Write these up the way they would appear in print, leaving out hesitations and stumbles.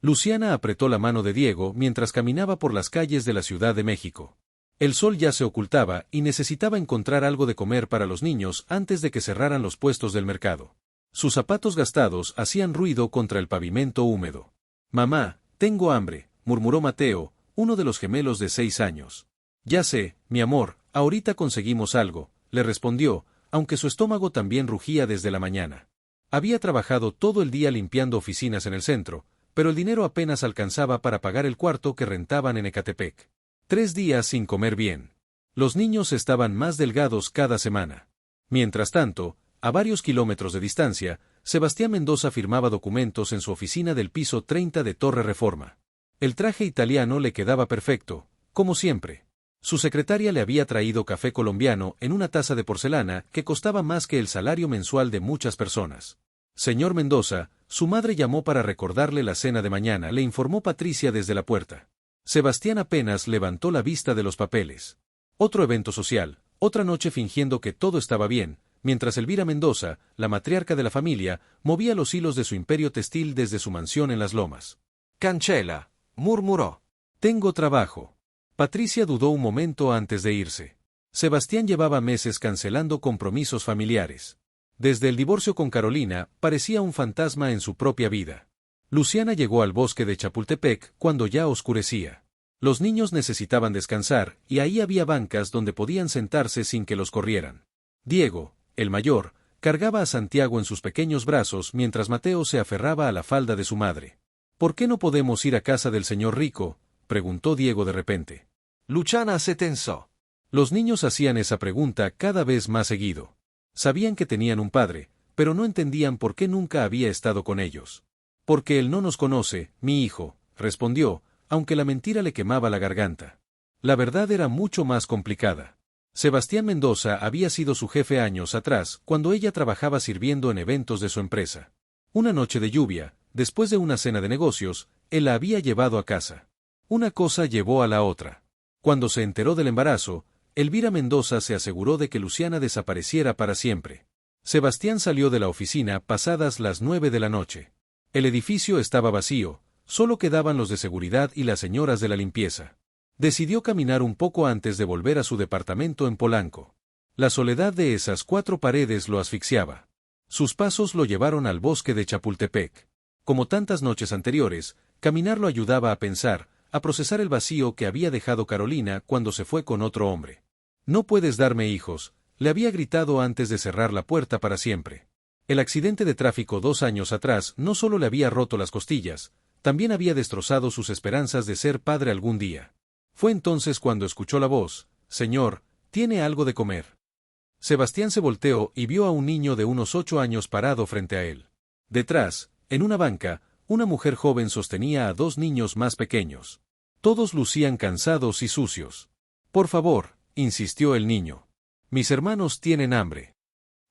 Luciana apretó la mano de Diego mientras caminaba por las calles de la Ciudad de México. El sol ya se ocultaba y necesitaba encontrar algo de comer para los niños antes de que cerraran los puestos del mercado. Sus zapatos gastados hacían ruido contra el pavimento húmedo. «Mamá, tengo hambre», murmuró Mateo, uno de los gemelos de 6 años. «Ya sé, mi amor, ahorita conseguimos algo», le respondió, aunque su estómago también rugía desde la mañana. Había trabajado todo el día limpiando oficinas en el centro, pero el dinero apenas alcanzaba para pagar el cuarto que rentaban en Ecatepec. 3 días sin comer bien. Los niños estaban más delgados cada semana. Mientras tanto, a varios kilómetros de distancia, Sebastián Mendoza firmaba documentos en su oficina del piso 30 de Torre Reforma. El traje italiano le quedaba perfecto, como siempre. Su secretaria le había traído café colombiano en una taza de porcelana que costaba más que el salario mensual de muchas personas. «Señor Mendoza», su madre llamó para recordarle la cena de mañana, le informó Patricia desde la puerta. Sebastián apenas levantó la vista de los papeles. Otro evento social, otra noche fingiendo que todo estaba bien, mientras Elvira Mendoza, la matriarca de la familia, movía los hilos de su imperio textil desde su mansión en Las Lomas. «Cancela», murmuró. «Tengo trabajo». Patricia dudó un momento antes de irse. Sebastián llevaba meses cancelando compromisos familiares. Desde el divorcio con Carolina, parecía un fantasma en su propia vida. Luciana llegó al bosque de Chapultepec cuando ya oscurecía. Los niños necesitaban descansar, y ahí había bancas donde podían sentarse sin que los corrieran. Diego, el mayor, cargaba a Santiago en sus pequeños brazos mientras Mateo se aferraba a la falda de su madre. «¿Por qué no podemos ir a casa del señor Rico?», preguntó Diego de repente. Luciana se tensó. Los niños hacían esa pregunta cada vez más seguido. Sabían que tenían un padre, pero no entendían por qué nunca había estado con ellos. «Porque él no nos conoce, mi hijo», respondió, aunque la mentira le quemaba la garganta. La verdad era mucho más complicada. Sebastián Mendoza había sido su jefe años atrás, cuando ella trabajaba sirviendo en eventos de su empresa. Una noche de lluvia, después de una cena de negocios, él la había llevado a casa. Una cosa llevó a la otra. Cuando se enteró del embarazo, Elvira Mendoza se aseguró de que Luciana desapareciera para siempre. Sebastián salió de la oficina pasadas las 9 de la noche. El edificio estaba vacío, solo quedaban los de seguridad y las señoras de la limpieza. Decidió caminar un poco antes de volver a su departamento en Polanco. La soledad de esas 4 paredes lo asfixiaba. Sus pasos lo llevaron al bosque de Chapultepec. Como tantas noches anteriores, caminar lo ayudaba a pensar, a procesar el vacío que había dejado Carolina cuando se fue con otro hombre. «No puedes darme hijos», le había gritado antes de cerrar la puerta para siempre. El accidente de tráfico 2 años atrás no solo le había roto las costillas, también había destrozado sus esperanzas de ser padre algún día. Fue entonces cuando escuchó la voz: «Señor, ¿tiene algo de comer?». Sebastián se volteó y vio a un niño de unos 8 años parado frente a él. Detrás, en una banca, una mujer joven sostenía a 2 niños más pequeños. Todos lucían cansados y sucios. «Por favor», insistió el niño. «Mis hermanos tienen hambre».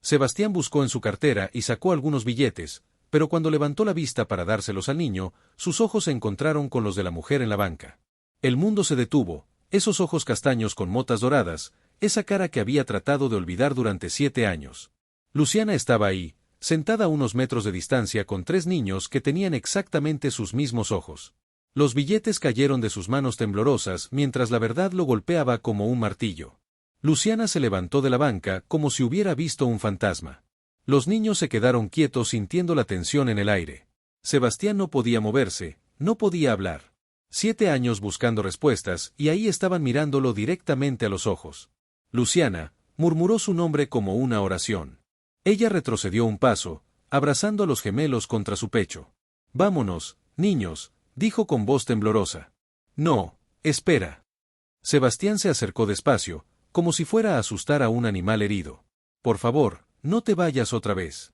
Sebastián buscó en su cartera y sacó algunos billetes, pero cuando levantó la vista para dárselos al niño, sus ojos se encontraron con los de la mujer en la banca. El mundo se detuvo, esos ojos castaños con motas doradas, esa cara que había tratado de olvidar durante 7 años. Luciana estaba ahí, sentada a unos metros de distancia con 3 niños que tenían exactamente sus mismos ojos. Los billetes cayeron de sus manos temblorosas mientras la verdad lo golpeaba como un martillo. Luciana se levantó de la banca como si hubiera visto un fantasma. Los niños se quedaron quietos sintiendo la tensión en el aire. Sebastián no podía moverse, no podía hablar. 7 años buscando respuestas y ahí estaban mirándolo directamente a los ojos. «Luciana», murmuró su nombre como una oración. Ella retrocedió un paso, abrazando a los gemelos contra su pecho. «Vámonos, niños», dijo con voz temblorosa. «No, espera». Sebastián se acercó despacio, como si fuera a asustar a un animal herido. «Por favor, no te vayas otra vez».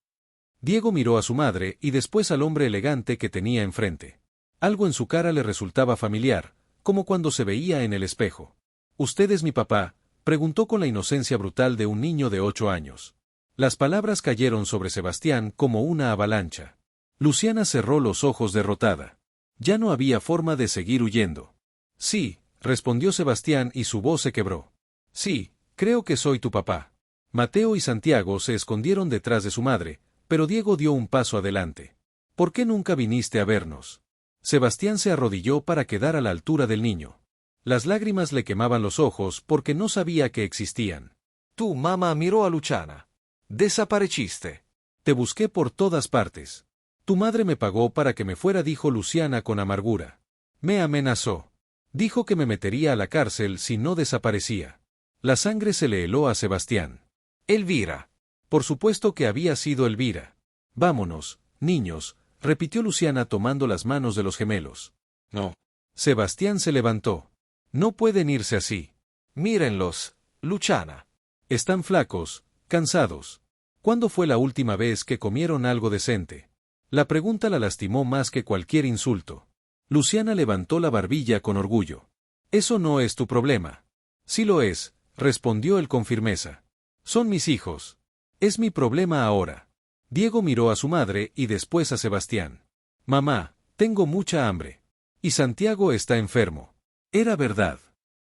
Diego miró a su madre y después al hombre elegante que tenía enfrente. Algo en su cara le resultaba familiar, como cuando se veía en el espejo. «¿Usted es mi papá?», preguntó con la inocencia brutal de un niño de 8 años. Las palabras cayeron sobre Sebastián como una avalancha. Luciana cerró los ojos derrotada. Ya no había forma de seguir huyendo. «Sí», respondió Sebastián y su voz se quebró. «Sí, creo que soy tu papá». Mateo y Santiago se escondieron detrás de su madre, pero Diego dio un paso adelante. «¿Por qué nunca viniste a vernos?». Sebastián se arrodilló para quedar a la altura del niño. Las lágrimas le quemaban los ojos porque no sabía que existían. Tu mamá miró a Luciana. Desapareciste. Te busqué por todas partes. Tu madre me pagó para que me fuera, dijo Luciana con amargura. Me amenazó. Dijo que me metería a la cárcel si no desaparecía. La sangre se le heló a Sebastián. Elvira. Por supuesto que había sido Elvira. Vámonos, niños, repitió Luciana tomando las manos de los gemelos. No. Sebastián se levantó. No pueden irse así. Mírenlos, Luciana. Están flacos, cansados. ¿Cuándo fue la última vez que comieron algo decente? La pregunta la lastimó más que cualquier insulto. Luciana levantó la barbilla con orgullo. Eso no es tu problema. Sí lo es, respondió él con firmeza. Son mis hijos. Es mi problema ahora. Diego miró a su madre y después a Sebastián. Mamá, tengo mucha hambre. Y Santiago está enfermo. Era verdad.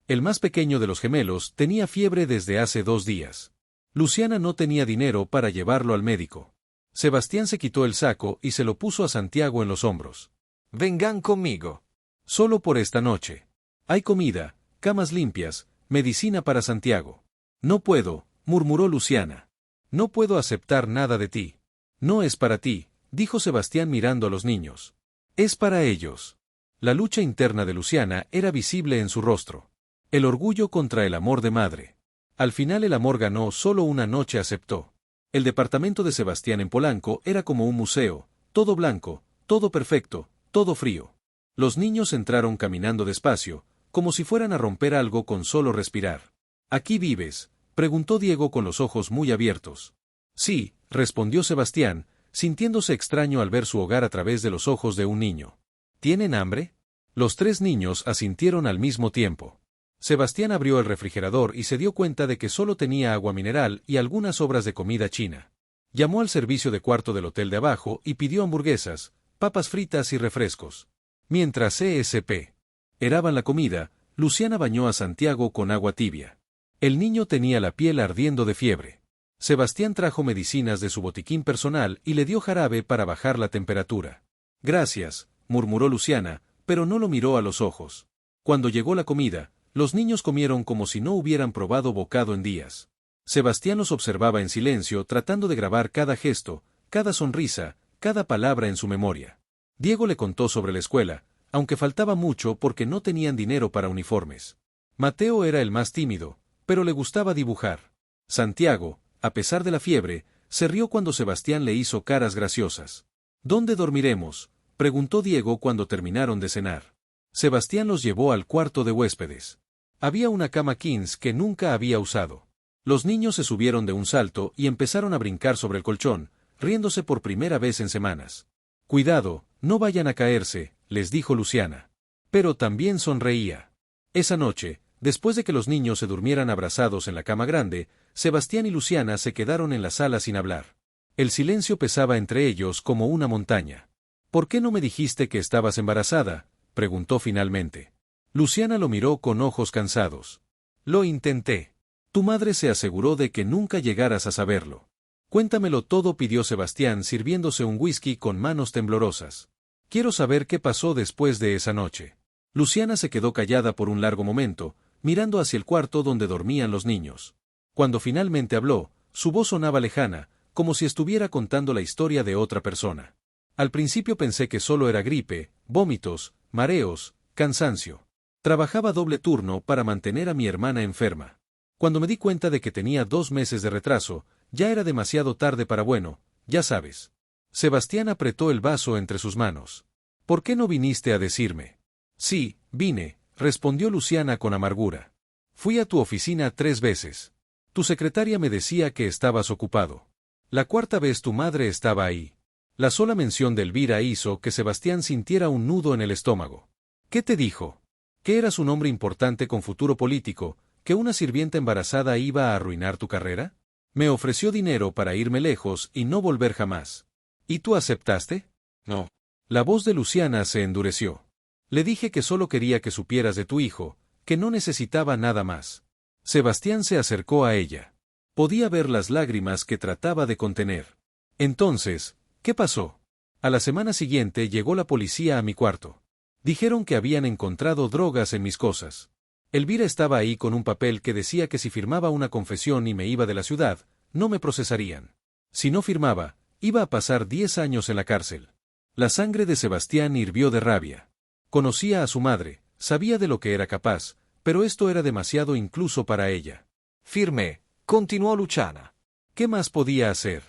El más pequeño de los gemelos tenía fiebre desde hace 2 días. Luciana no tenía dinero para llevarlo al médico. Sebastián se quitó el saco y se lo puso a Santiago en los hombros. Vengan conmigo. Solo por esta noche. Hay comida, camas limpias, medicina para Santiago. No puedo, murmuró Luciana. No puedo aceptar nada de ti. No es para ti, dijo Sebastián mirando a los niños. Es para ellos. La lucha interna de Luciana era visible en su rostro. El orgullo contra el amor de madre. Al final el amor ganó, solo una noche aceptó. El departamento de Sebastián en Polanco era como un museo, todo blanco, todo perfecto, todo frío. Los niños entraron caminando despacio, como si fueran a romper algo con solo respirar. ¿Aquí vives?, preguntó Diego con los ojos muy abiertos. Sí, respondió Sebastián, sintiéndose extraño al ver su hogar a través de los ojos de un niño. ¿Tienen hambre? Los 3 niños asintieron al mismo tiempo. Sebastián abrió el refrigerador y se dio cuenta de que solo tenía agua mineral y algunas sobras de comida china. Llamó al servicio de cuarto del hotel de abajo y pidió hamburguesas, papas fritas y refrescos. Mientras ESP heraban la comida, Luciana bañó a Santiago con agua tibia. El niño tenía la piel ardiendo de fiebre. Sebastián trajo medicinas de su botiquín personal y le dio jarabe para bajar la temperatura. Gracias, murmuró Luciana, pero no lo miró a los ojos. Cuando llegó la comida, los niños comieron como si no hubieran probado bocado en días. Sebastián los observaba en silencio, tratando de grabar cada gesto, cada sonrisa, cada palabra en su memoria. Diego le contó sobre la escuela, aunque faltaba mucho porque no tenían dinero para uniformes. Mateo era el más tímido, pero le gustaba dibujar. Santiago, a pesar de la fiebre, se rió cuando Sebastián le hizo caras graciosas. ¿Dónde dormiremos?, preguntó Diego cuando terminaron de cenar. Sebastián los llevó al cuarto de huéspedes. Había una cama Kings que nunca había usado. Los niños se subieron de un salto y empezaron a brincar sobre el colchón, riéndose por primera vez en semanas. Cuidado, no vayan a caerse, les dijo Luciana. Pero también sonreía. Esa noche, después de que los niños se durmieran abrazados en la cama grande, Sebastián y Luciana se quedaron en la sala sin hablar. El silencio pesaba entre ellos como una montaña. ¿Por qué no me dijiste que estabas embarazada?, preguntó finalmente. Luciana lo miró con ojos cansados. Lo intenté. Tu madre se aseguró de que nunca llegaras a saberlo. Cuéntamelo todo, pidió Sebastián sirviéndose un whisky con manos temblorosas. Quiero saber qué pasó después de esa noche. Luciana se quedó callada por un largo momento, mirando hacia el cuarto donde dormían los niños. Cuando finalmente habló, su voz sonaba lejana, como si estuviera contando la historia de otra persona. Al principio pensé que solo era gripe, vómitos, mareos, cansancio. Trabajaba doble turno para mantener a mi hermana enferma. Cuando me di cuenta de que tenía 2 meses de retraso, ya era demasiado tarde para ya sabes. Sebastián apretó el vaso entre sus manos. ¿Por qué no viniste a decirme? Sí, vine, respondió Luciana con amargura. Fui a tu oficina 3 veces. Tu secretaria me decía que estabas ocupado. La 4ª vez tu madre estaba ahí. La sola mención de Elvira hizo que Sebastián sintiera un nudo en el estómago. ¿Qué te dijo? Que eras un hombre importante con futuro político, que una sirvienta embarazada iba a arruinar tu carrera. Me ofreció dinero para irme lejos y no volver jamás. ¿Y tú aceptaste? No. La voz de Luciana se endureció. Le dije que solo quería que supieras de tu hijo, que no necesitaba nada más. Sebastián se acercó a ella. Podía ver las lágrimas que trataba de contener. Entonces, ¿qué pasó? A la semana siguiente llegó la policía a mi cuarto. Dijeron que habían encontrado drogas en mis cosas. Elvira estaba ahí con un papel que decía que si firmaba una confesión y me iba de la ciudad, no me procesarían. Si no firmaba, iba a pasar 10 años en la cárcel. La sangre de Sebastián hirvió de rabia. Conocía a su madre, sabía de lo que era capaz, pero esto era demasiado incluso para ella. Firmé, continuó Luciana. ¿Qué más podía hacer?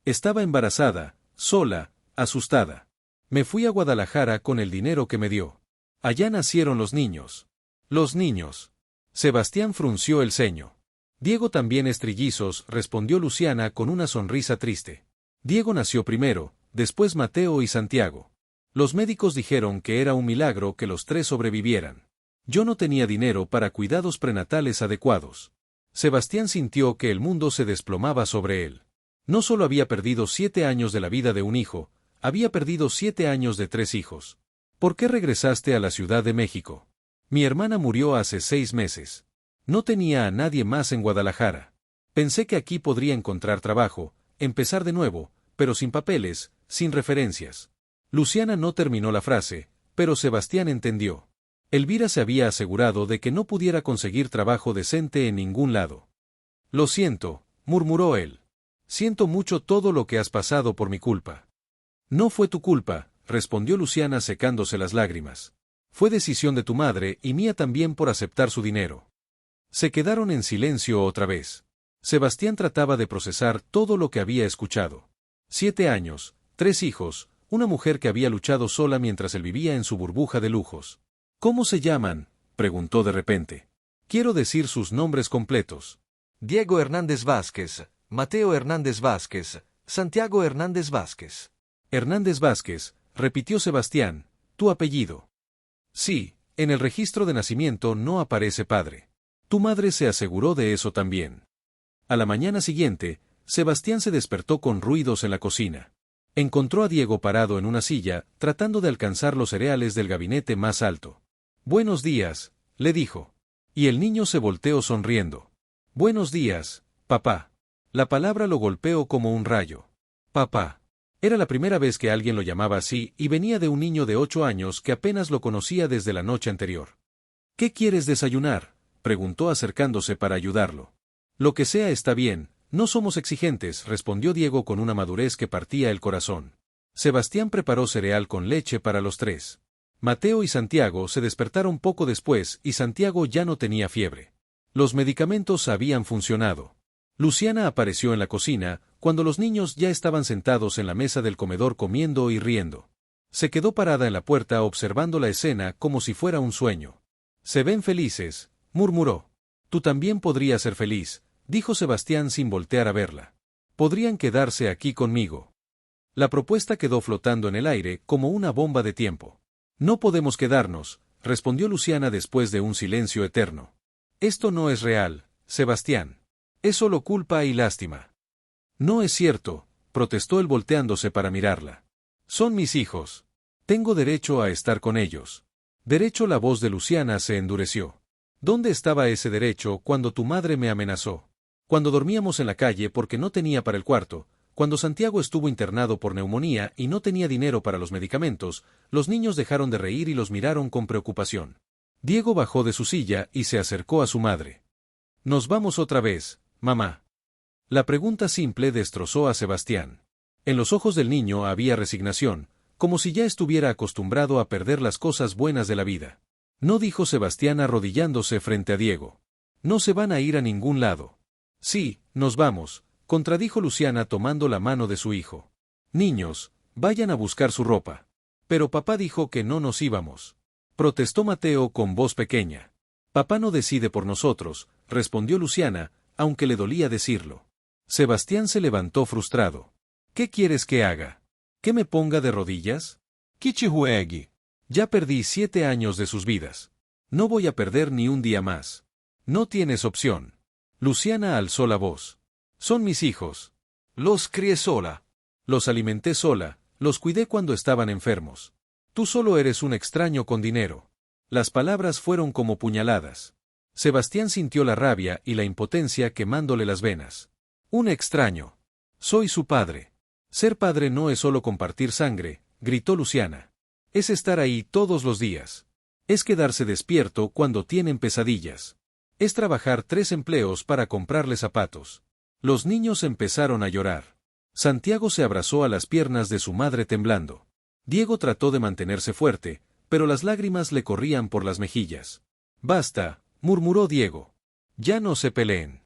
Estaba embarazada, sola, asustada. Me fui a Guadalajara con el dinero que me dio. Allá nacieron los niños. Los niños. Sebastián frunció el ceño. Diego también es trillizos, respondió Luciana con una sonrisa triste. Diego nació primero, después Mateo y Santiago. Los médicos dijeron que era un milagro que los 3 sobrevivieran. Yo no tenía dinero para cuidados prenatales adecuados. Sebastián sintió que el mundo se desplomaba sobre él. No solo había perdido 7 años de la vida de un hijo, había perdido 7 años de 3 hijos. ¿Por qué regresaste a la Ciudad de México? Mi hermana murió hace 6 meses. No tenía a nadie más en Guadalajara. Pensé que aquí podría encontrar trabajo, empezar de nuevo, pero sin papeles, sin referencias. Luciana no terminó la frase, pero Sebastián entendió. Elvira se había asegurado de que no pudiera conseguir trabajo decente en ningún lado. Lo siento, murmuró él. Siento mucho todo lo que has pasado por mi culpa. No fue tu culpa, respondió Luciana secándose las lágrimas. Fue decisión de tu madre y mía también por aceptar su dinero. Se quedaron en silencio otra vez. Sebastián trataba de procesar todo lo que había escuchado. 7 años, 3 hijos, una mujer que había luchado sola mientras él vivía en su burbuja de lujos. ¿Cómo se llaman?, preguntó de repente. Quiero decir sus nombres completos. Diego Hernández Vázquez, Mateo Hernández Vázquez, Santiago Hernández Vázquez. Hernández Vázquez, repitió Sebastián, tu apellido. Sí, en el registro de nacimiento no aparece padre. Tu madre se aseguró de eso también. A la mañana siguiente, Sebastián se despertó con ruidos en la cocina. Encontró a Diego parado en una silla, tratando de alcanzar los cereales del gabinete más alto. Buenos días, le dijo. Y el niño se volteó sonriendo. Buenos días, papá. La palabra lo golpeó como un rayo. Papá. Era la primera vez que alguien lo llamaba así y venía de un niño de 8 años que apenas lo conocía desde la noche anterior. ¿Qué quieres desayunar?, preguntó acercándose para ayudarlo. Lo que sea está bien, no somos exigentes, respondió Diego con una madurez que partía el corazón. Sebastián preparó cereal con leche para los 3. Mateo y Santiago se despertaron poco después y Santiago ya no tenía fiebre. Los medicamentos habían funcionado. Luciana apareció en la cocina, cuando los niños ya estaban sentados en la mesa del comedor comiendo y riendo. Se quedó parada en la puerta observando la escena como si fuera un sueño. Se ven felices, murmuró. Tú también podrías ser feliz, dijo Sebastián sin voltear a verla. Podrían quedarse aquí conmigo. La propuesta quedó flotando en el aire como una bomba de tiempo. No podemos quedarnos, respondió Luciana después de un silencio eterno. Esto no es real, Sebastián. Es solo culpa y lástima. No es cierto, protestó él volteándose para mirarla. Son mis hijos. Tengo derecho a estar con ellos. Derecho. La voz de Luciana se endureció. ¿Dónde estaba ese derecho cuando tu madre me amenazó? Cuando dormíamos en la calle porque no tenía para el cuarto, cuando Santiago estuvo internado por neumonía y no tenía dinero para los medicamentos, los niños dejaron de reír y los miraron con preocupación. Diego bajó de su silla y se acercó a su madre. Nos vamos otra vez, mamá. La pregunta simple destrozó a Sebastián. En los ojos del niño había resignación, como si ya estuviera acostumbrado a perder las cosas buenas de la vida. No, dijo Sebastián arrodillándose frente a Diego. No se van a ir a ningún lado. Sí, nos vamos, contradijo Luciana tomando la mano de su hijo. Niños, vayan a buscar su ropa. Pero papá dijo que no nos íbamos. Protestó Mateo con voz pequeña. Papá no decide por nosotros, respondió Luciana, aunque le dolía decirlo. Sebastián se levantó frustrado. ¿Qué quieres que haga? ¿Que me ponga de rodillas? Kichihuegi. Ya perdí 7 años de sus vidas. No voy a perder ni un día más. No tienes opción. Luciana alzó la voz. Son mis hijos. Los crié sola. Los alimenté sola, los cuidé cuando estaban enfermos. Tú solo eres un extraño con dinero. Las palabras fueron como puñaladas. Sebastián sintió la rabia y la impotencia quemándole las venas. Un extraño. Soy su padre. Ser padre no es solo compartir sangre, gritó Luciana. Es estar ahí todos los días. Es quedarse despierto cuando tienen pesadillas. Es trabajar 3 empleos para comprarle zapatos. Los niños empezaron a llorar. Santiago se abrazó a las piernas de su madre temblando. Diego trató de mantenerse fuerte, pero las lágrimas le corrían por las mejillas. «Basta», murmuró Diego. «Ya no se peleen».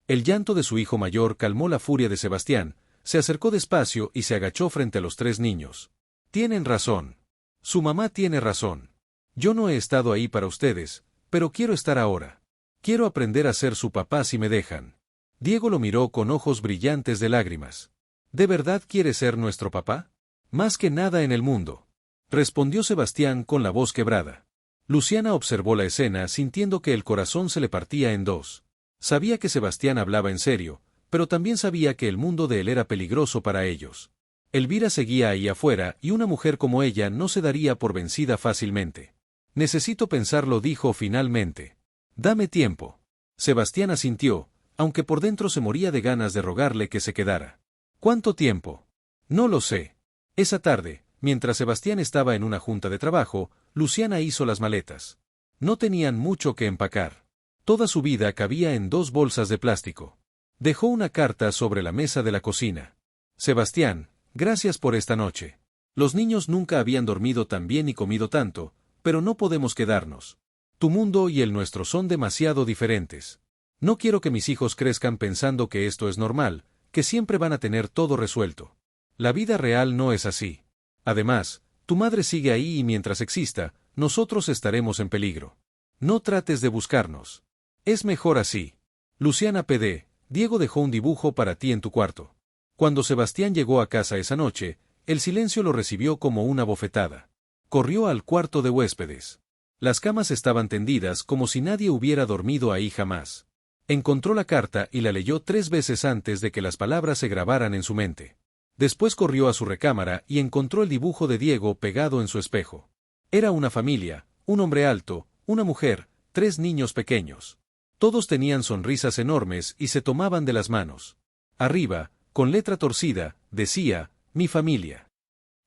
El llanto de su hijo mayor calmó la furia de Sebastián, se acercó despacio y se agachó frente a los 3 niños. «Tienen razón. Su mamá tiene razón. Yo no he estado ahí para ustedes, pero quiero estar ahora. Quiero aprender a ser su papá si me dejan». Diego lo miró con ojos brillantes de lágrimas. «¿De verdad quiere ser nuestro papá?» «Más que nada en el mundo», respondió Sebastián con la voz quebrada. Luciana observó la escena sintiendo que el corazón se le partía en 2. Sabía que Sebastián hablaba en serio, pero también sabía que el mundo de él era peligroso para ellos. Elvira seguía ahí afuera y una mujer como ella no se daría por vencida fácilmente. «Necesito pensarlo», dijo finalmente. «Dame tiempo». Sebastián asintió, aunque por dentro se moría de ganas de rogarle que se quedara. «¿Cuánto tiempo?» «No lo sé». Esa tarde, mientras Sebastián estaba en una junta de trabajo, Luciana hizo las maletas. No tenían mucho que empacar. Toda su vida cabía en 2 bolsas de plástico. Dejó una carta sobre la mesa de la cocina. «Sebastián, gracias por esta noche. Los niños nunca habían dormido tan bien y comido tanto, pero no podemos quedarnos. Tu mundo y el nuestro son demasiado diferentes. No quiero que mis hijos crezcan pensando que esto es normal, que siempre van a tener todo resuelto. La vida real no es así. Además, tu madre sigue ahí y mientras exista, nosotros estaremos en peligro. No trates de buscarnos. Es mejor así. Luciana PD, Diego dejó un dibujo para ti en tu cuarto». Cuando Sebastián llegó a casa esa noche, el silencio lo recibió como una bofetada. Corrió al cuarto de huéspedes. Las camas estaban tendidas como si nadie hubiera dormido ahí jamás. Encontró la carta y la leyó 3 veces antes de que las palabras se grabaran en su mente. Después corrió a su recámara y encontró el dibujo de Diego pegado en su espejo. Era una familia, un hombre alto, una mujer, 3 niños pequeños. Todos tenían sonrisas enormes y se tomaban de las manos. Arriba, con letra torcida, decía, «Mi familia».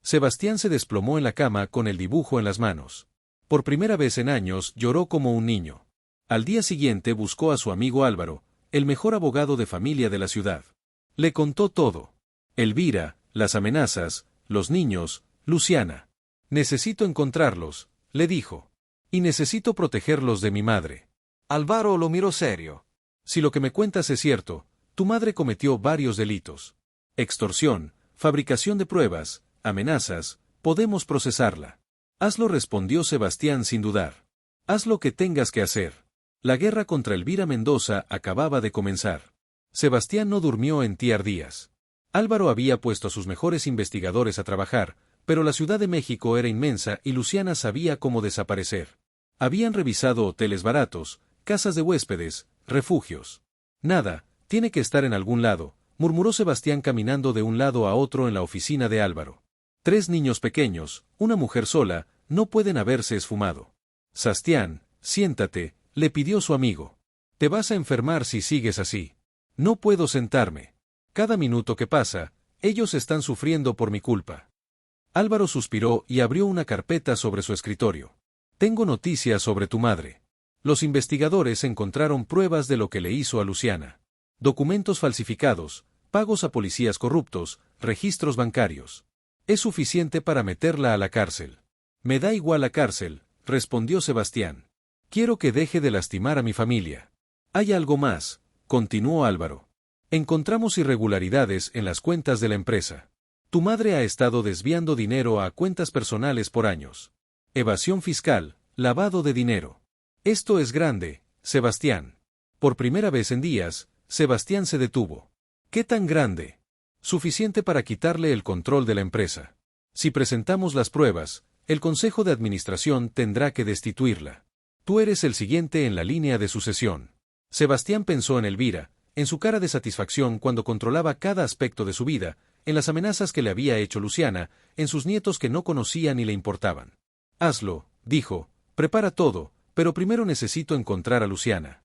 Sebastián se desplomó en la cama con el dibujo en las manos. Por primera vez en años lloró como un niño. Al día siguiente buscó a su amigo Álvaro, el mejor abogado de familia de la ciudad. Le contó todo. Elvira, las amenazas, los niños, Luciana. «Necesito encontrarlos», le dijo. «Y necesito protegerlos de mi madre». Álvaro lo miró serio. «Si lo que me cuentas es cierto, tu madre cometió varios delitos. Extorsión, fabricación de pruebas, amenazas, podemos procesarla». «Hazlo», respondió Sebastián sin dudar. «Haz lo que tengas que hacer». La guerra contra Elvira Mendoza acababa de comenzar. Sebastián no durmió en Tiar días. Álvaro había puesto a sus mejores investigadores a trabajar, pero la Ciudad de México era inmensa y Luciana sabía cómo desaparecer. Habían revisado hoteles baratos, casas de huéspedes, refugios. «Nada, tiene que estar en algún lado», murmuró Sebastián caminando de un lado a otro en la oficina de Álvaro. 3 niños pequeños, una mujer sola, no pueden haberse esfumado. «Sastián, siéntate», le pidió su amigo. «Te vas a enfermar si sigues así». «No puedo sentarme. Cada minuto que pasa, ellos están sufriendo por mi culpa». Álvaro suspiró y abrió una carpeta sobre su escritorio. «Tengo noticias sobre tu madre. Los investigadores encontraron pruebas de lo que le hizo a Luciana. Documentos falsificados, pagos a policías corruptos, registros bancarios. Es suficiente para meterla a la cárcel». «Me da igual la cárcel», respondió Sebastián. «Quiero que deje de lastimar a mi familia». «Hay algo más», continuó Álvaro. «Encontramos irregularidades en las cuentas de la empresa. Tu madre ha estado desviando dinero a cuentas personales por años. Evasión fiscal, lavado de dinero. Esto es grande, Sebastián». Por primera vez en días, Sebastián se detuvo. «¿Qué tan grande?» «Suficiente para quitarle el control de la empresa. Si presentamos las pruebas, el Consejo de Administración tendrá que destituirla. Tú eres el siguiente en la línea de sucesión». Sebastián pensó en Elvira, en su cara de satisfacción cuando controlaba cada aspecto de su vida, en las amenazas que le había hecho Luciana, en sus nietos que no conocía ni le importaban. «Hazlo», dijo, «prepara todo, pero primero necesito encontrar a Luciana».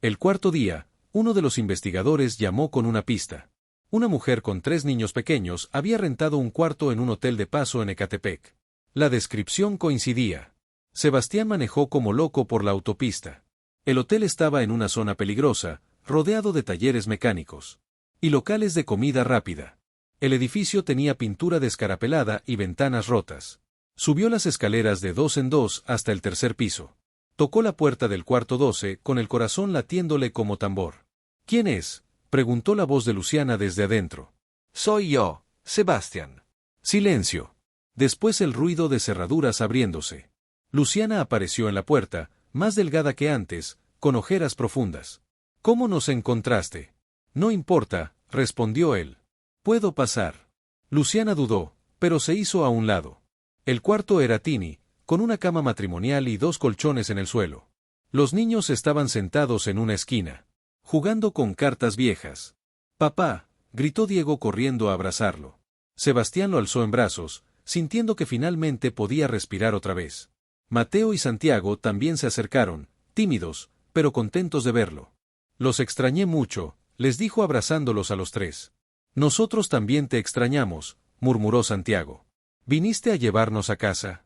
El cuarto día, uno de los investigadores llamó con una pista. Una mujer con 3 niños pequeños había rentado un cuarto en un hotel de paso en Ecatepec. La descripción coincidía. Sebastián manejó como loco por la autopista. El hotel estaba en una zona peligrosa, rodeado de talleres mecánicos y locales de comida rápida. El edificio tenía pintura descarapelada y ventanas rotas. Subió las escaleras de 2 en 2 hasta el tercer piso. Tocó la puerta del cuarto 12 con el corazón latiéndole como tambor. ¿Quién es?, preguntó la voz de Luciana desde adentro. Soy yo, Sebastián. Silencio. Después el ruido de cerraduras abriéndose. Luciana apareció en la puerta, más delgada que antes, con ojeras profundas. ¿Cómo nos encontraste? No importa, respondió él. Puedo pasar. Luciana dudó, pero se hizo a un lado. El cuarto era tiny, con una cama matrimonial y 2 colchones en el suelo. Los niños estaban sentados en una esquina, jugando con cartas viejas. «Papá», gritó Diego corriendo a abrazarlo. Sebastián lo alzó en brazos, sintiendo que finalmente podía respirar otra vez. Mateo y Santiago también se acercaron, tímidos, pero contentos de verlo. «Los extrañé mucho», les dijo abrazándolos a los 3. «Nosotros también te extrañamos», murmuró Santiago. «¿Viniste a llevarnos a casa?».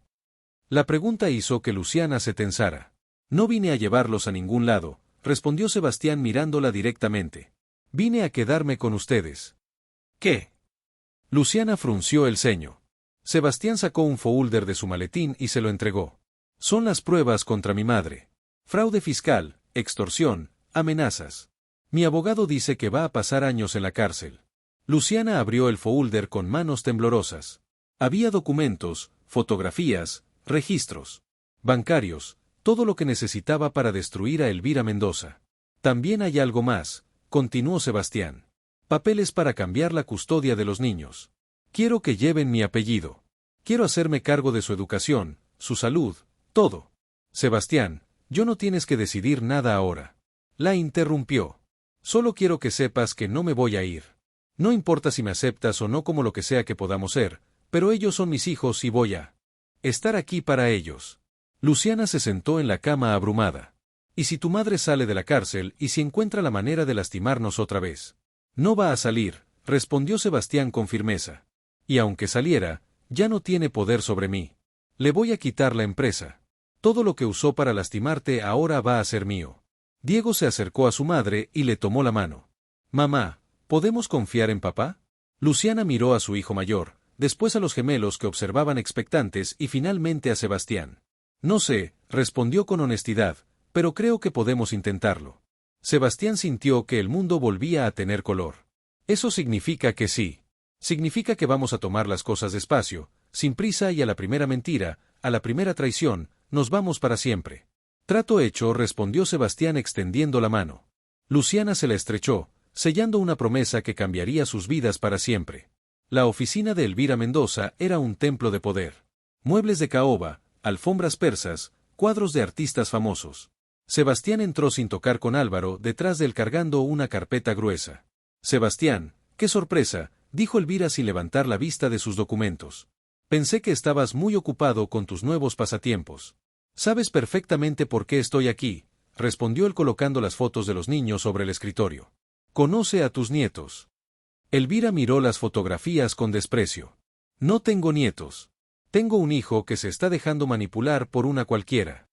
La pregunta hizo que Luciana se tensara. «No vine a llevarlos a ningún lado», respondió Sebastián mirándola directamente. «Vine a quedarme con ustedes». «¿Qué?». Luciana frunció el ceño. Sebastián sacó un folder de su maletín y se lo entregó. «Son las pruebas contra mi madre. Fraude fiscal, extorsión, amenazas. Mi abogado dice que va a pasar años en la cárcel». Luciana abrió el folder con manos temblorosas. Había documentos, fotografías, registros bancarios, todo lo que necesitaba para destruir a Elvira Mendoza. «También hay algo más», continuó Sebastián. «Papeles para cambiar la custodia de los niños. Quiero que lleven mi apellido. Quiero hacerme cargo de su educación, su salud, todo». «Sebastián, yo no tienes que decidir nada ahora». La interrumpió. «Solo quiero que sepas que no me voy a ir. No importa si me aceptas o no como lo que sea que podamos ser, pero ellos son mis hijos y voy a estar aquí para ellos». Luciana se sentó en la cama abrumada. «¿Y si tu madre sale de la cárcel y si encuentra la manera de lastimarnos otra vez?» «No va a salir», respondió Sebastián con firmeza. «Y aunque saliera, ya no tiene poder sobre mí. Le voy a quitar la empresa. Todo lo que usó para lastimarte ahora va a ser mío». Diego se acercó a su madre y le tomó la mano. «Mamá, ¿podemos confiar en papá?». Luciana miró a su hijo mayor, después a los gemelos que observaban expectantes y finalmente a Sebastián. «No sé», respondió con honestidad, «pero creo que podemos intentarlo». Sebastián sintió que el mundo volvía a tener color. «Eso significa que sí. Significa que vamos a tomar las cosas despacio, sin prisa y a la primera mentira, a la primera traición, nos vamos para siempre». «Trato hecho», respondió Sebastián extendiendo la mano. Luciana se la estrechó, sellando una promesa que cambiaría sus vidas para siempre. La oficina de Elvira Mendoza era un templo de poder. Muebles de caoba, alfombras persas, cuadros de artistas famosos. Sebastián entró sin tocar con Álvaro detrás de él cargando una carpeta gruesa. «Sebastián, qué sorpresa», dijo Elvira sin levantar la vista de sus documentos. «Pensé que estabas muy ocupado con tus nuevos pasatiempos». «Sabes perfectamente por qué estoy aquí», respondió él colocando las fotos de los niños sobre el escritorio. «Conoce a tus nietos». Elvira miró las fotografías con desprecio. «No tengo nietos. Tengo un hijo que se está dejando manipular por una cualquiera».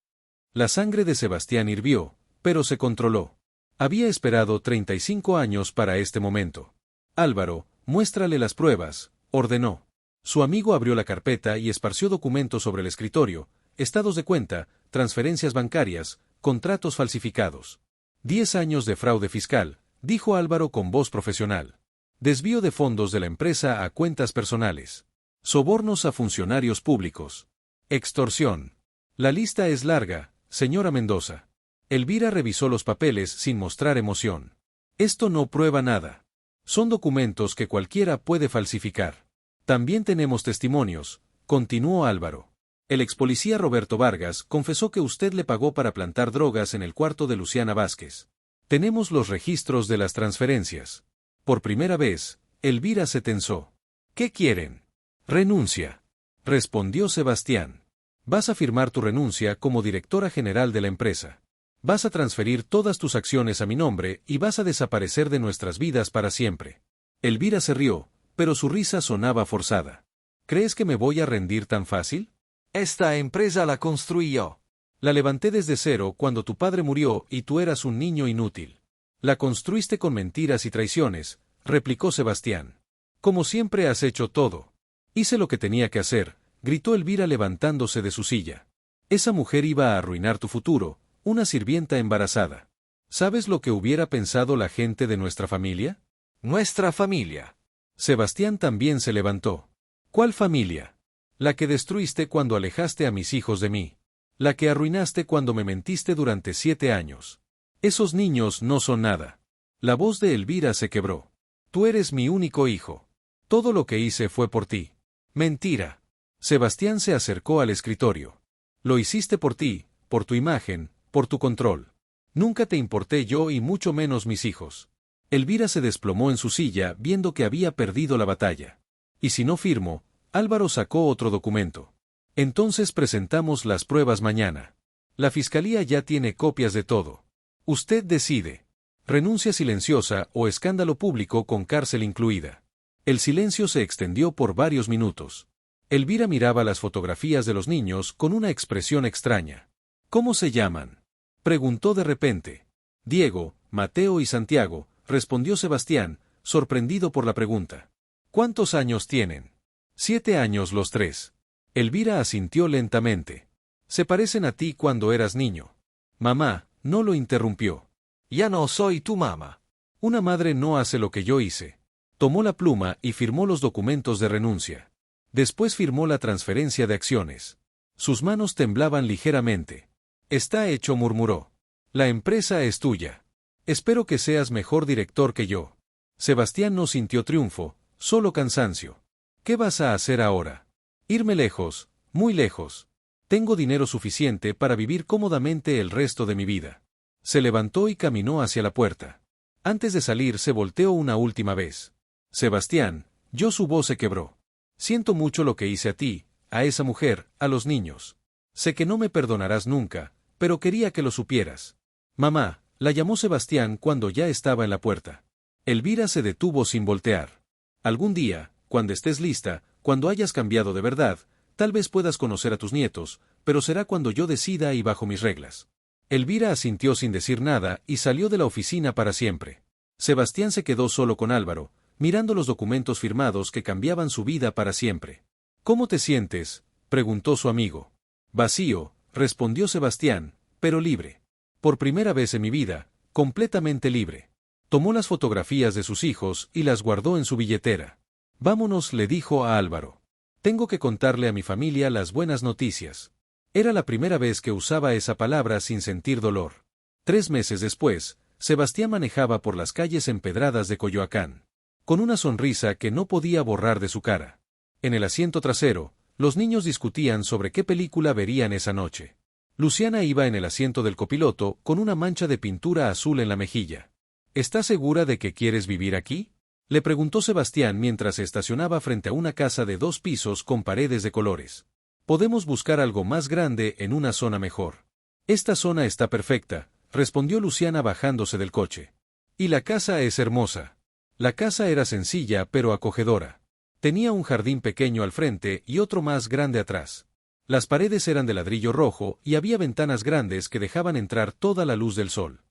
La sangre de Sebastián hirvió, pero se controló. Había esperado 35 años para este momento. «Álvaro, muéstrale las pruebas», ordenó. Su amigo abrió la carpeta y esparció documentos sobre el escritorio, estados de cuenta, transferencias bancarias, contratos falsificados. 10 años de fraude fiscal, dijo Álvaro con voz profesional. Desvío de fondos de la empresa a cuentas personales. Sobornos a funcionarios públicos. Extorsión. La lista es larga, señora Mendoza. Elvira revisó los papeles sin mostrar emoción. «Esto no prueba nada. Son documentos que cualquiera puede falsificar». «También tenemos testimonios», continuó Álvaro. «El expolicía Roberto Vargas confesó que usted le pagó para plantar drogas en el cuarto de Luciana Vázquez. Tenemos los registros de las transferencias». Por primera vez, Elvira se tensó. «¿Qué quieren?». «Renuncia», respondió Sebastián. «Vas a firmar tu renuncia como directora general de la empresa. Vas a transferir todas tus acciones a mi nombre y vas a desaparecer de nuestras vidas para siempre». Elvira se rió, pero su risa sonaba forzada. «¿Crees que me voy a rendir tan fácil?». Esta empresa la construí yo. La levanté desde cero cuando tu padre murió y tú eras un niño inútil. La construiste con mentiras y traiciones, replicó Sebastián. Como siempre has hecho todo. Hice lo que tenía que hacer, gritó Elvira levantándose de su silla. Esa mujer iba a arruinar tu futuro, una sirvienta embarazada. ¿Sabes lo que hubiera pensado la gente de nuestra familia? Nuestra familia. Sebastián también se levantó. ¿Cuál familia? La que destruiste cuando alejaste a mis hijos de mí. La que arruinaste cuando me mentiste durante 7 años. Esos niños no son nada. La voz de Elvira se quebró. Tú eres mi único hijo. Todo lo que hice fue por ti. Mentira. Sebastián se acercó al escritorio. Lo hiciste por ti, por tu imagen, por tu control. Nunca te importé yo y mucho menos mis hijos. Elvira se desplomó en su silla viendo que había perdido la batalla. Y si no firmo, Álvaro sacó otro documento. Entonces presentamos las pruebas mañana. La fiscalía ya tiene copias de todo. Usted decide. Renuncia silenciosa o escándalo público con cárcel incluida. El silencio se extendió por varios minutos. Elvira miraba las fotografías de los niños con una expresión extraña. ¿Cómo se llaman? Preguntó de repente. Diego, Mateo y Santiago, respondió Sebastián, sorprendido por la pregunta. ¿Cuántos años tienen? 7 años los 3. Elvira asintió lentamente. Se parecen a ti cuando eras niño. Mamá, no lo interrumpió. Ya no soy tu mamá. Una madre no hace lo que yo hice. Tomó la pluma y firmó los documentos de renuncia. Después firmó la transferencia de acciones. Sus manos temblaban ligeramente. Está hecho, murmuró. La empresa es tuya. Espero que seas mejor director que yo. Sebastián no sintió triunfo, solo cansancio. ¿Qué vas a hacer ahora? Irme lejos, muy lejos. Tengo dinero suficiente para vivir cómodamente el resto de mi vida. Se levantó y caminó hacia la puerta. Antes de salir se volteó una última vez. Sebastián, su voz se quebró. Siento mucho lo que hice a ti, a esa mujer, a los niños. Sé que no me perdonarás nunca, pero quería que lo supieras. Mamá, la llamó Sebastián cuando ya estaba en la puerta. Elvira se detuvo sin voltear. Algún día, cuando estés lista, cuando hayas cambiado de verdad, tal vez puedas conocer a tus nietos, pero será cuando yo decida y bajo mis reglas. Elvira asintió sin decir nada y salió de la oficina para siempre. Sebastián se quedó solo con Álvaro, mirando los documentos firmados que cambiaban su vida para siempre. ¿Cómo te sientes?, preguntó su amigo. Vacío, respondió Sebastián, pero libre. Por primera vez en mi vida, completamente libre. Tomó las fotografías de sus hijos y las guardó en su billetera. Vámonos, le dijo a Álvaro. Tengo que contarle a mi familia las buenas noticias. Era la primera vez que usaba esa palabra sin sentir dolor. 3 meses después, Sebastián manejaba por las calles empedradas de Coyoacán, con una sonrisa que no podía borrar de su cara. En el asiento trasero, los niños discutían sobre qué película verían esa noche. Luciana iba en el asiento del copiloto con una mancha de pintura azul en la mejilla. ¿Estás segura de que quieres vivir aquí?, le preguntó Sebastián mientras se estacionaba frente a una casa de 2 pisos con paredes de colores. Podemos buscar algo más grande en una zona mejor. Esta zona está perfecta, respondió Luciana bajándose del coche. Y la casa es hermosa. La casa era sencilla pero acogedora. Tenía un jardín pequeño al frente y otro más grande atrás. Las paredes eran de ladrillo rojo y había ventanas grandes que dejaban entrar toda la luz del sol.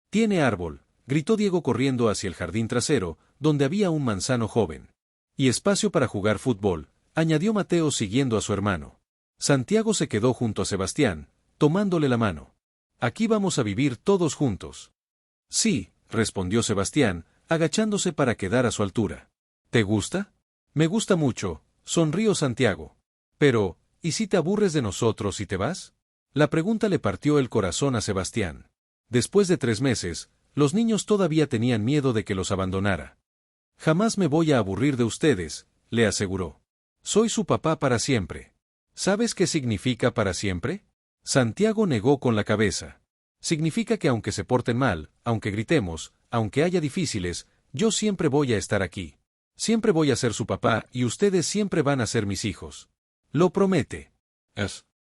«Tiene árbol», gritó Diego corriendo hacia el jardín trasero, donde había un manzano joven. «Y espacio para jugar fútbol», añadió Mateo siguiendo a su hermano. Santiago se quedó junto a Sebastián, tomándole la mano. «Aquí vamos a vivir todos juntos». «Sí», respondió Sebastián, agachándose para quedar a su altura. «¿Te gusta?» «Me gusta mucho», sonrió Santiago. «Pero, ¿y si te aburres de nosotros y te vas?». La pregunta le partió el corazón a Sebastián. Después de 3 meses, los niños todavía tenían miedo de que los abandonara. «Jamás me voy a aburrir de ustedes», le aseguró. «Soy su papá para siempre». «¿Sabes qué significa para siempre?». Santiago negó con la cabeza. «Significa que aunque se porten mal, aunque gritemos, aunque haya difíciles, yo siempre voy a estar aquí. Siempre voy a ser su papá y ustedes siempre van a ser mis hijos». «¿Lo promete?».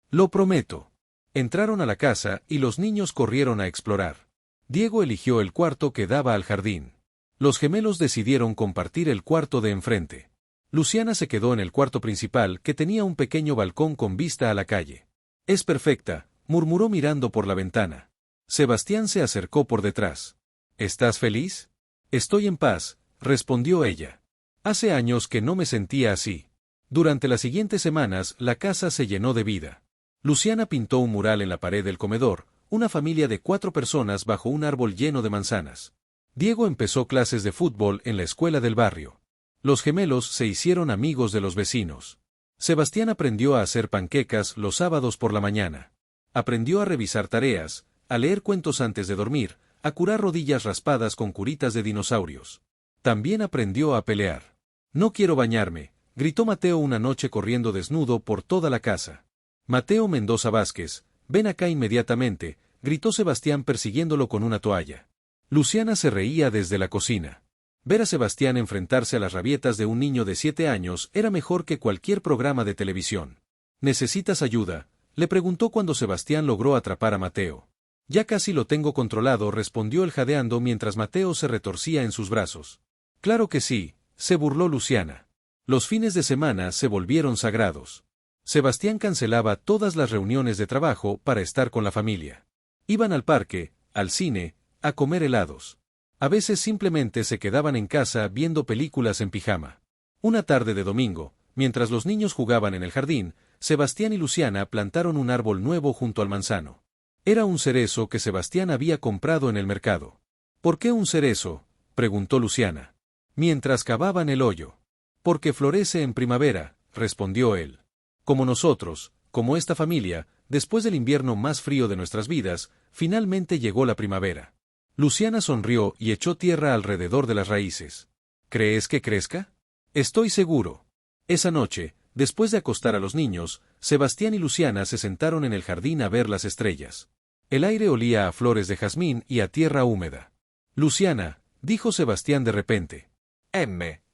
«Lo prometo». Entraron a la casa y los niños corrieron a explorar. Diego eligió el cuarto que daba al jardín. Los gemelos decidieron compartir el cuarto de enfrente. Luciana se quedó en el cuarto principal, que tenía un pequeño balcón con vista a la calle. Es perfecta, murmuró mirando por la ventana. Sebastián se acercó por detrás. ¿Estás feliz? Estoy en paz, respondió ella. Hace años que no me sentía así. Durante las siguientes semanas, la casa se llenó de vida. Luciana pintó un mural en la pared del comedor, una familia de 4 personas bajo un árbol lleno de manzanas. Diego empezó clases de fútbol en la escuela del barrio. Los gemelos se hicieron amigos de los vecinos. Sebastián aprendió a hacer panquecas los sábados por la mañana. Aprendió a revisar tareas, a leer cuentos antes de dormir, a curar rodillas raspadas con curitas de dinosaurios. También aprendió a pelear. No quiero bañarme, gritó Mateo una noche corriendo desnudo por toda la casa. Mateo Mendoza Vázquez, ven acá inmediatamente, gritó Sebastián persiguiéndolo con una toalla. Luciana se reía desde la cocina. Ver a Sebastián enfrentarse a las rabietas de un niño de 7 años era mejor que cualquier programa de televisión. ¿Necesitas ayuda?, le preguntó cuando Sebastián logró atrapar a Mateo. Ya casi lo tengo controlado, respondió él jadeando mientras Mateo se retorcía en sus brazos. Claro que sí, se burló Luciana. Los fines de semana se volvieron sagrados. Sebastián cancelaba todas las reuniones de trabajo para estar con la familia. Iban al parque, al cine, a comer helados. A veces simplemente se quedaban en casa viendo películas en pijama. Una tarde de domingo, mientras los niños jugaban en el jardín, Sebastián y Luciana plantaron un árbol nuevo junto al manzano. Era un cerezo que Sebastián había comprado en el mercado. ¿Por qué un cerezo?, preguntó Luciana. Mientras cavaban el hoyo. Porque florece en primavera, respondió él. Como nosotros, como esta familia, después del invierno más frío de nuestras vidas, finalmente llegó la primavera. Luciana sonrió y echó tierra alrededor de las raíces. ¿Crees que crezca? Estoy seguro. Esa noche, después de acostar a los niños, Sebastián y Luciana se sentaron en el jardín a ver las estrellas. El aire olía a flores de jazmín y a tierra húmeda. Luciana, dijo Sebastián de repente.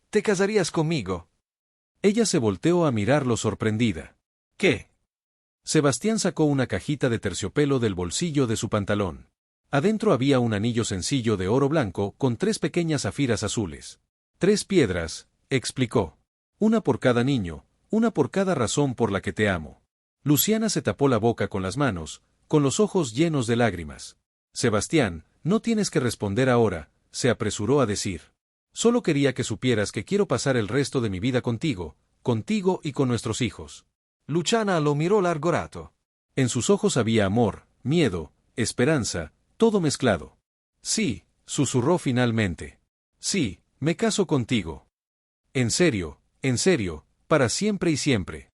¿Te casarías conmigo? Ella se volteó a mirarlo sorprendida. ¿Qué? Sebastián sacó una cajita de terciopelo del bolsillo de su pantalón. Adentro había un anillo sencillo de oro blanco con 3 pequeñas zafiras azules. 3 piedras, explicó. Una por cada niño, una por cada razón por la que te amo. Luciana se tapó la boca con las manos, con los ojos llenos de lágrimas. Sebastián, no tienes que responder ahora, se apresuró a decir. Solo quería que supieras que quiero pasar el resto de mi vida contigo y con nuestros hijos. Luciana lo miró largo rato. En sus ojos había amor, miedo, esperanza, todo mezclado. Sí, susurró finalmente. Sí, me caso contigo. En serio, para siempre y siempre.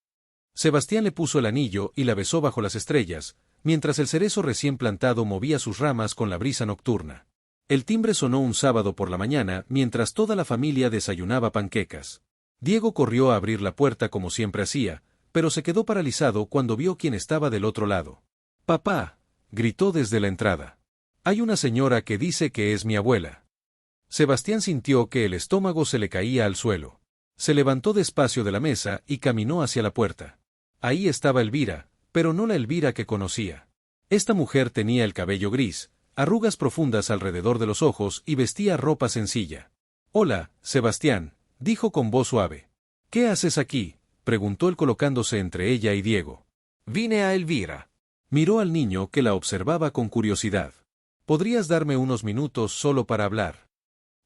Sebastián le puso el anillo y la besó bajo las estrellas, mientras el cerezo recién plantado movía sus ramas con la brisa nocturna. El timbre sonó un sábado por la mañana mientras toda la familia desayunaba panquecas. Diego corrió a abrir la puerta como siempre hacía, pero se quedó paralizado cuando vio quién estaba del otro lado. «¡Papá!», gritó desde la entrada. «Hay una señora que dice que es mi abuela». Sebastián sintió que el estómago se le caía al suelo. Se levantó despacio de la mesa y caminó hacia la puerta. Ahí estaba Elvira, pero no la Elvira que conocía. Esta mujer tenía el cabello gris, arrugas profundas alrededor de los ojos y vestía ropa sencilla. «Hola, Sebastián», dijo con voz suave. «¿Qué haces aquí?», preguntó él colocándose entre ella y Diego. «Vine a Elvira». Miró al niño que la observaba con curiosidad. «¿Podrías darme unos minutos solo para hablar?».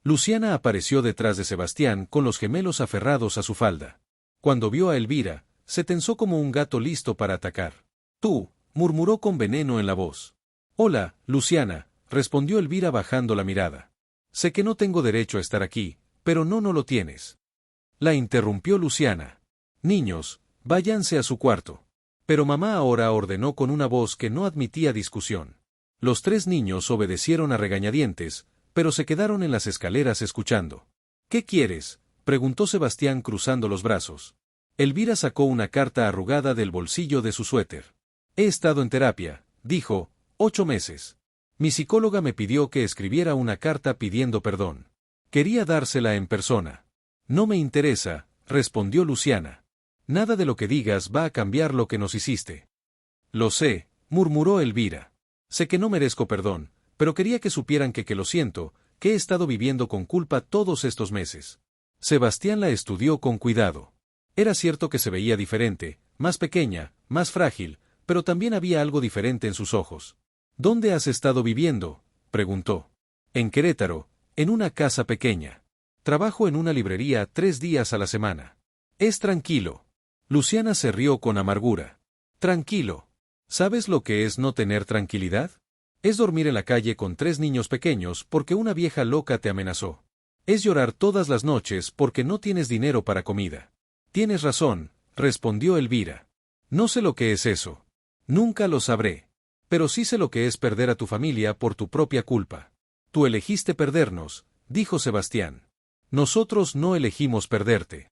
Luciana apareció detrás de Sebastián con los gemelos aferrados a su falda. Cuando vio a Elvira, se tensó como un gato listo para atacar. «Tú», murmuró con veneno en la voz. «Hola, Luciana», respondió Elvira bajando la mirada. «Sé que no tengo derecho a estar aquí, pero no lo tienes». La interrumpió Luciana. «Niños, váyanse a su cuarto». Pero mamá ahora ordenó con una voz que no admitía discusión. Los 3 niños obedecieron a regañadientes, pero se quedaron en las escaleras escuchando. «¿Qué quieres?», preguntó Sebastián cruzando los brazos. Elvira sacó una carta arrugada del bolsillo de su suéter. «He estado en terapia», dijo, 8 meses. Mi psicóloga me pidió que escribiera una carta pidiendo perdón. Quería dársela en persona. «No me interesa», respondió Luciana. «Nada de lo que digas va a cambiar lo que nos hiciste». «Lo sé», murmuró Elvira. «Sé que no merezco perdón, pero quería que supieran que lo siento, que he estado viviendo con culpa todos estos meses». Sebastián la estudió con cuidado. Era cierto que se veía diferente, más pequeña, más frágil, pero también había algo diferente en sus ojos. ¿Dónde has estado viviendo?, preguntó. En Querétaro, en una casa pequeña. Trabajo en una librería 3 días a la semana. Es tranquilo. Luciana se rió con amargura. Tranquilo. ¿Sabes lo que es no tener tranquilidad? Es dormir en la calle con 3 niños pequeños porque una vieja loca te amenazó. Es llorar todas las noches porque no tienes dinero para comida. Tienes razón, respondió Elvira. No sé lo que es eso. Nunca lo sabré. Pero sí sé lo que es perder a tu familia por tu propia culpa. Tú elegiste perdernos, dijo Sebastián. Nosotros no elegimos perderte.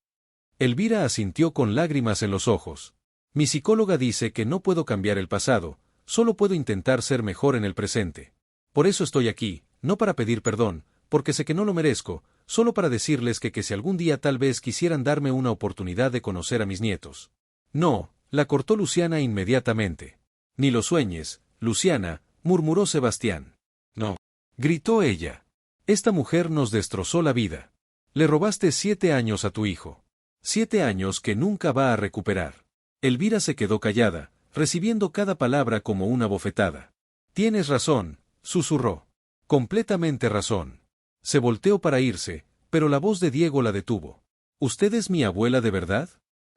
Elvira asintió con lágrimas en los ojos. Mi psicóloga dice que no puedo cambiar el pasado, solo puedo intentar ser mejor en el presente. Por eso estoy aquí, no para pedir perdón, porque sé que no lo merezco, solo para decirles que si algún día tal vez quisieran darme una oportunidad de conocer a mis nietos. No, la cortó Luciana inmediatamente. Ni lo sueñes, Luciana, murmuró Sebastián. No, gritó ella. Esta mujer nos destrozó la vida. Le robaste 7 años a tu hijo. 7 años que nunca va a recuperar. Elvira se quedó callada, recibiendo cada palabra como una bofetada. Tienes razón, susurró. Completamente razón. Se volteó para irse, pero la voz de Diego la detuvo. ¿Usted es mi abuela de verdad?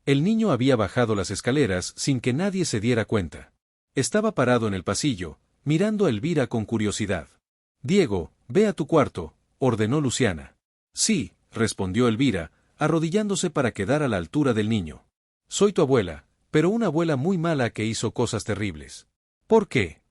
El niño había bajado las escaleras sin que nadie se diera cuenta. Estaba parado en el pasillo, mirando a Elvira con curiosidad. Diego, ve a tu cuarto, ordenó Luciana. Sí, respondió Elvira, arrodillándose para quedar a la altura del niño. Soy tu abuela, pero una abuela muy mala que hizo cosas terribles. ¿Por qué?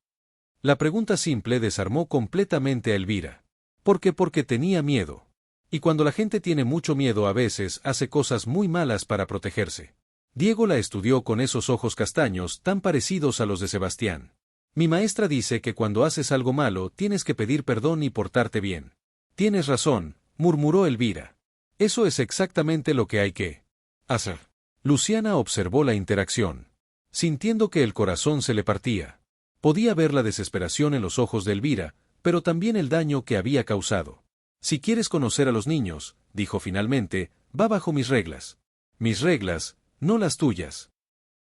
La pregunta simple desarmó completamente a Elvira. Porque tenía miedo. Y cuando la gente tiene mucho miedo a veces hace cosas muy malas para protegerse. Diego la estudió con esos ojos castaños tan parecidos a los de Sebastián. Mi maestra dice que cuando haces algo malo tienes que pedir perdón y portarte bien. Tienes razón, murmuró Elvira. Eso es exactamente lo que hay que hacer. Luciana observó la interacción, sintiendo que el corazón se le partía. Podía ver la desesperación en los ojos de Elvira, pero también el daño que había causado. Si quieres conocer a los niños, dijo finalmente, va bajo mis reglas. Mis reglas, no las tuyas.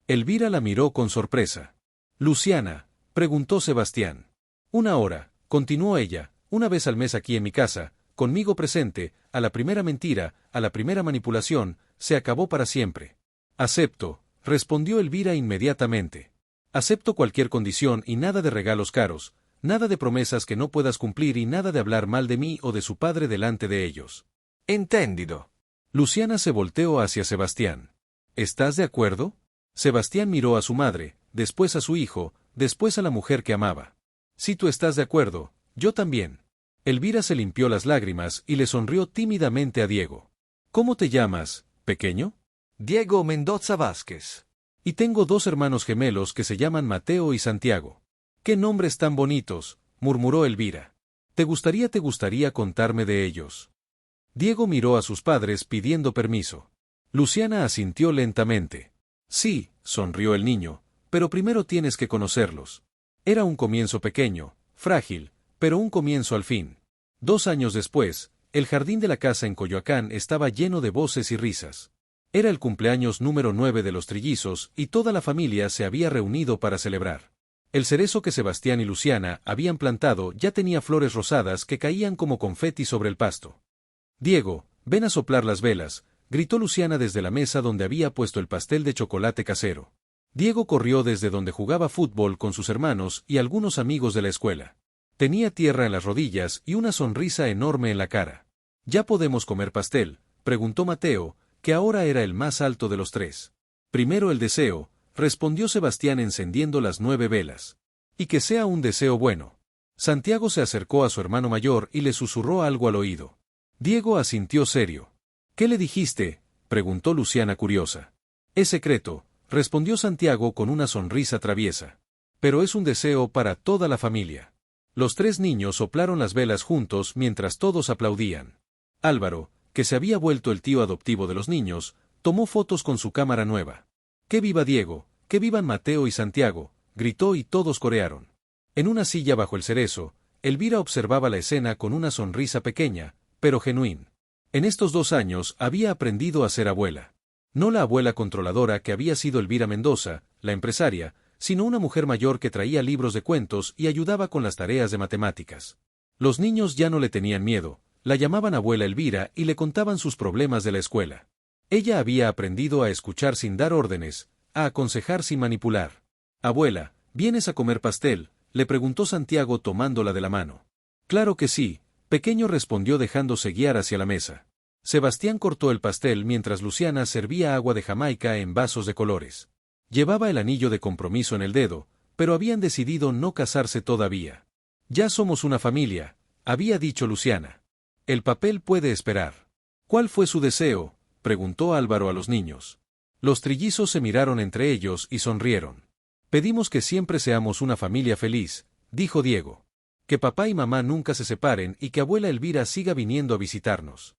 Elvira la miró con sorpresa. Luciana, preguntó Sebastián. 1 hora, continuó ella, 1 vez al mes aquí en mi casa, conmigo presente, a la primera mentira, a la primera manipulación, se acabó para siempre. Acepto, respondió Elvira inmediatamente. Acepto cualquier condición y nada de regalos caros, nada de promesas que no puedas cumplir y nada de hablar mal de mí o de su padre delante de ellos. Entendido. Luciana se volteó hacia Sebastián. ¿Estás de acuerdo? Sebastián miró a su madre, después a su hijo, después a la mujer que amaba. Si tú estás de acuerdo, yo también. Elvira se limpió las lágrimas y le sonrió tímidamente a Diego. ¿Cómo te llamas, pequeño? Diego Mendoza Vázquez. Y tengo 2 hermanos gemelos que se llaman Mateo y Santiago. ¡Qué nombres tan bonitos!, murmuró Elvira. ¿Te gustaría contarme de ellos? Diego miró a sus padres pidiendo permiso. Luciana asintió lentamente. Sí, sonrió el niño, pero primero tienes que conocerlos. Era un comienzo pequeño, frágil, pero un comienzo al fin. 2 años después, el jardín de la casa en Coyoacán estaba lleno de voces y risas. Era el cumpleaños número 9 de los trillizos y toda la familia se había reunido para celebrar. El cerezo que Sebastián y Luciana habían plantado ya tenía flores rosadas que caían como confeti sobre el pasto. Diego, ven a soplar las velas, gritó Luciana desde la mesa donde había puesto el pastel de chocolate casero. Diego corrió desde donde jugaba fútbol con sus hermanos y algunos amigos de la escuela. Tenía tierra en las rodillas y una sonrisa enorme en la cara. ¿Ya podemos comer pastel?, preguntó Mateo, que ahora era el más alto de los 3. Primero el deseo, respondió Sebastián encendiendo las 9 velas. Y que sea un deseo bueno. Santiago se acercó a su hermano mayor y le susurró algo al oído. Diego asintió serio. ¿Qué le dijiste?, preguntó Luciana curiosa. Es secreto, respondió Santiago con una sonrisa traviesa. Pero es un deseo para toda la familia. Los 3 niños soplaron las velas juntos mientras todos aplaudían. Álvaro, que se había vuelto el tío adoptivo de los niños, tomó fotos con su cámara nueva. ¡Que viva Diego! ¡Que vivan Mateo y Santiago!, gritó y todos corearon. En una silla bajo el cerezo, Elvira observaba la escena con una sonrisa pequeña, pero genuina. En estos 2 años había aprendido a ser abuela. No la abuela controladora que había sido Elvira Mendoza, la empresaria, sino una mujer mayor que traía libros de cuentos y ayudaba con las tareas de matemáticas. Los niños ya no le tenían miedo, la llamaban abuela Elvira y le contaban sus problemas de la escuela. Ella había aprendido a escuchar sin dar órdenes, a aconsejar sin manipular. «Abuela, ¿vienes a comer pastel?», le preguntó Santiago tomándola de la mano. «Claro que sí», Pequeño respondió dejándose guiar hacia la mesa. Sebastián cortó el pastel mientras Luciana servía agua de Jamaica en vasos de colores. Llevaba el anillo de compromiso en el dedo, pero habían decidido no casarse todavía. «Ya somos una familia», había dicho Luciana. «El papel puede esperar». «¿Cuál fue su deseo?», preguntó Álvaro a los niños. Los trillizos se miraron entre ellos y sonrieron. «Pedimos que siempre seamos una familia feliz», dijo Diego. «Que papá y mamá nunca se separen y que abuela Elvira siga viniendo a visitarnos».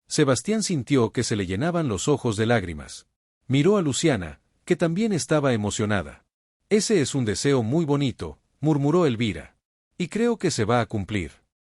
Sebastián sintió que se le llenaban los ojos de lágrimas. Miró a Luciana, que también estaba emocionada. «Ese es un deseo muy bonito», murmuró Elvira. «Y creo que se va a cumplir».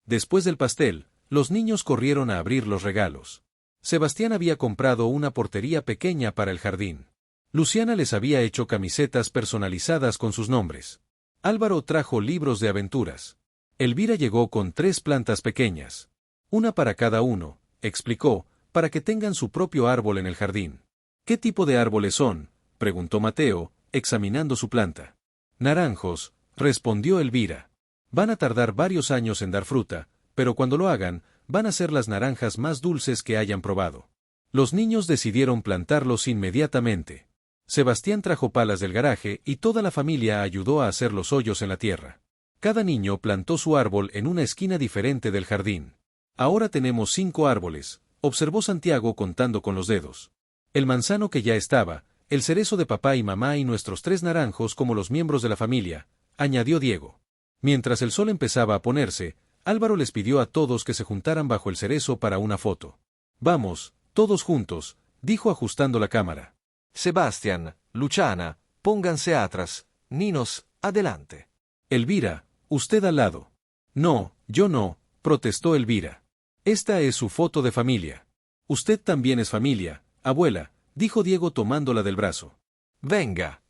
Después del pastel, los niños corrieron a abrir los regalos. Sebastián había comprado una portería pequeña para el jardín. Luciana les había hecho camisetas personalizadas con sus nombres. Álvaro trajo libros de aventuras. Elvira llegó con 3 plantas pequeñas. «Una para cada uno», explicó, «para que tengan su propio árbol en el jardín». «¿Qué tipo de árboles son?», preguntó Mateo, examinando su planta. «Naranjos», respondió Elvira. «Van a tardar varios años en dar fruta, pero cuando lo hagan, van a ser las naranjas más dulces que hayan probado». Los niños decidieron plantarlos inmediatamente. Sebastián trajo palas del garaje y toda la familia ayudó a hacer los hoyos en la tierra. Cada niño plantó su árbol en una esquina diferente del jardín. «Ahora tenemos 5 árboles», observó Santiago contando con los dedos. «El manzano que ya estaba, el cerezo de papá y mamá y nuestros 3 naranjos como los miembros de la familia», añadió Diego. Mientras el sol empezaba a ponerse, Álvaro les pidió a todos que se juntaran bajo el cerezo para una foto. «Vamos, todos juntos», dijo ajustando la cámara. «Sebastián, Luciana, pónganse atrás, niños, adelante». «Elvira, usted al lado». «No, yo no», protestó Elvira. «Esta es su foto de familia». «Usted también es familia, abuela», dijo Diego tomándola del brazo. «Venga».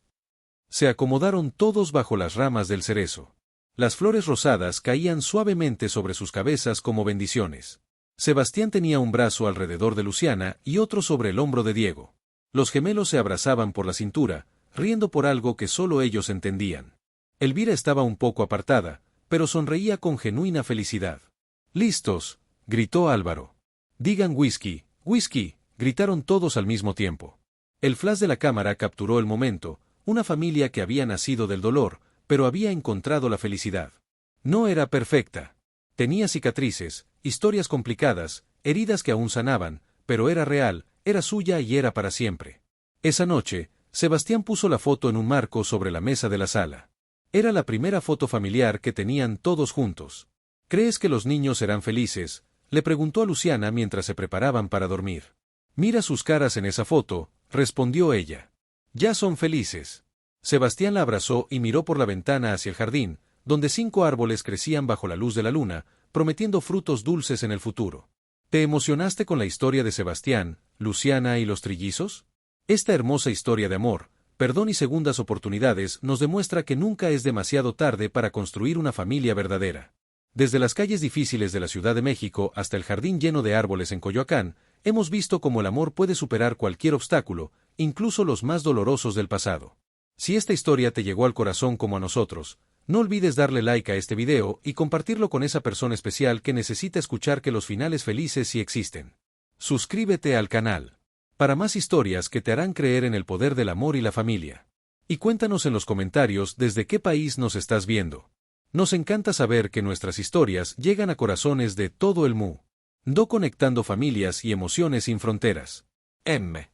Se acomodaron todos bajo las ramas del cerezo. Las flores rosadas caían suavemente sobre sus cabezas como bendiciones. Sebastián tenía un brazo alrededor de Luciana y otro sobre el hombro de Diego. Los gemelos se abrazaban por la cintura, riendo por algo que solo ellos entendían. Elvira estaba un poco apartada, pero sonreía con genuina felicidad. «¡Listos!», gritó Álvaro. «Digan whisky, whisky», gritaron todos al mismo tiempo. El flash de la cámara capturó el momento, una familia que había nacido del dolor, pero había encontrado la felicidad. No era perfecta. Tenía cicatrices, historias complicadas, heridas que aún sanaban, pero era real, era suya y era para siempre. Esa noche, Sebastián puso la foto en un marco sobre la mesa de la sala. Era la primera foto familiar que tenían todos juntos. «¿Crees que los niños serán felices?», le preguntó a Luciana mientras se preparaban para dormir. «Mira sus caras en esa foto», respondió ella. «Ya son felices». Sebastián la abrazó y miró por la ventana hacia el jardín, donde 5 árboles crecían bajo la luz de la luna, prometiendo frutos dulces en el futuro. ¿Te emocionaste con la historia de Sebastián, Luciana y los trillizos? Esta hermosa historia de amor, perdón y segundas oportunidades nos demuestra que nunca es demasiado tarde para construir una familia verdadera. Desde las calles difíciles de la Ciudad de México hasta el jardín lleno de árboles en Coyoacán, hemos visto cómo el amor puede superar cualquier obstáculo, incluso los más dolorosos del pasado. Si esta historia te llegó al corazón como a nosotros, no olvides darle like a este video y compartirlo con esa persona especial que necesita escuchar que los finales felices sí existen. Suscríbete al canal para más historias que te harán creer en el poder del amor y la familia. Y cuéntanos en los comentarios desde qué país nos estás viendo. Nos encanta saber que nuestras historias llegan a corazones de todo el mundo, conectando familias y emociones sin fronteras. M.